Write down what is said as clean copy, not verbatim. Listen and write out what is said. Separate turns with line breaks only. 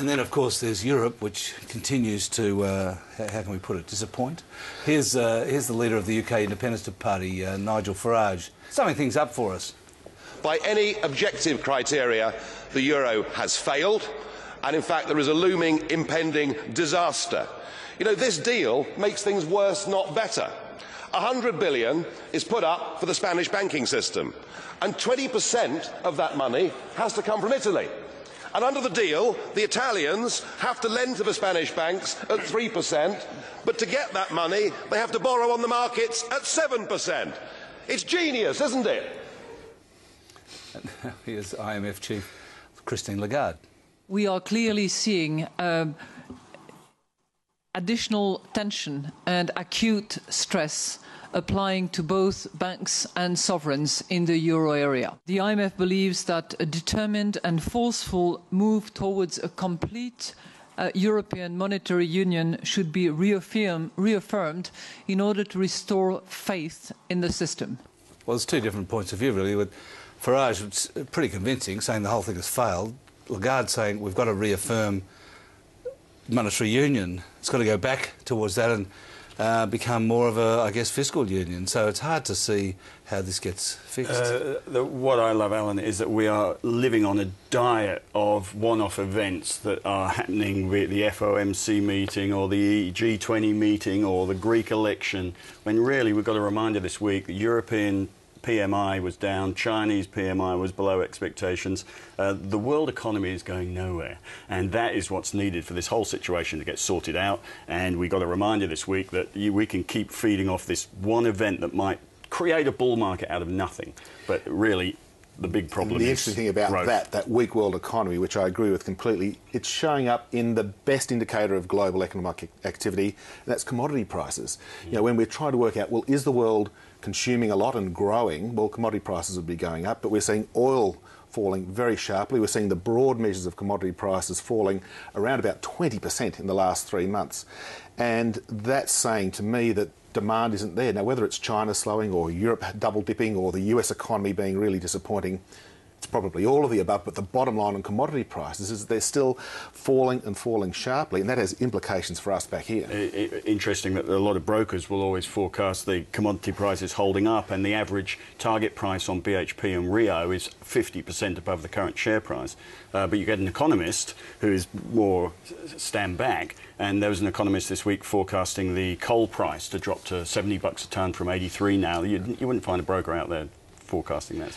And then, of course, there's Europe, which continues to, how can we put it, disappoint. Here's the leader of the UK Independence Party, Nigel Farage, summing things up for us.
By any objective criteria, the euro has failed, and in fact there is a looming, impending disaster. You know, this deal makes things worse, not better. 100 billion is put up for the Spanish banking system, and 20% of that money has to come from Italy. And under the deal, the Italians have to lend to the Spanish banks at 3%, but to get that money, they have to borrow on the markets at 7%. It's genius, isn't it?
And here's IMF chief Christine Lagarde.
We are clearly seeing additional tension and acute stress applying to both banks and sovereigns in the euro area. The IMF believes that a determined and forceful move towards a complete European monetary union should be reaffirmed in order to restore faith in the system.
Well, there's two different points of view, really. With Farage, it's pretty convincing, saying the whole thing has failed. Lagarde saying we've got to reaffirm monetary union. It's got to go back towards that and become more of a, I guess, fiscal union. So it's hard to see how this gets fixed.
What I love, Alan, is that we are living on a diet of one-off events that are happening with the FOMC meeting or the G20 meeting or the Greek election, when really we've got a reminder this week that European PMI was down, Chinese PMI was below expectations. The world economy is going nowhere, and that is what's needed for this whole situation to get sorted out. And we got a reminder this week that we can keep feeding off this one event that might create a bull market out of nothing, but really the big problem is
the interesting thing about
growth.
that weak world economy, which I agree with completely, it's showing up in the best indicator of global economic activity, and that's commodity prices. You know, when we're trying to work out, well, is the world consuming a lot and growing? Well, commodity prices would be going up, but we're seeing oil falling very sharply. We're seeing the broad measures of commodity prices falling around about 20% in the last 3 months. And that's saying to me that demand isn't there. Now, whether it's China slowing or Europe double dipping or the US economy being really disappointing, it's probably all of the above, but the bottom line on commodity prices is they're still falling and falling sharply, and that has implications for us back here.
Interesting that a lot of brokers will always forecast the commodity prices holding up, and the average target price on BHP and Rio is 50% above the current share price. But you get an economist who is more stand back, and there was an economist this week forecasting the coal price to drop to $70 a tonne from 83 now. You wouldn't find a broker out there forecasting that.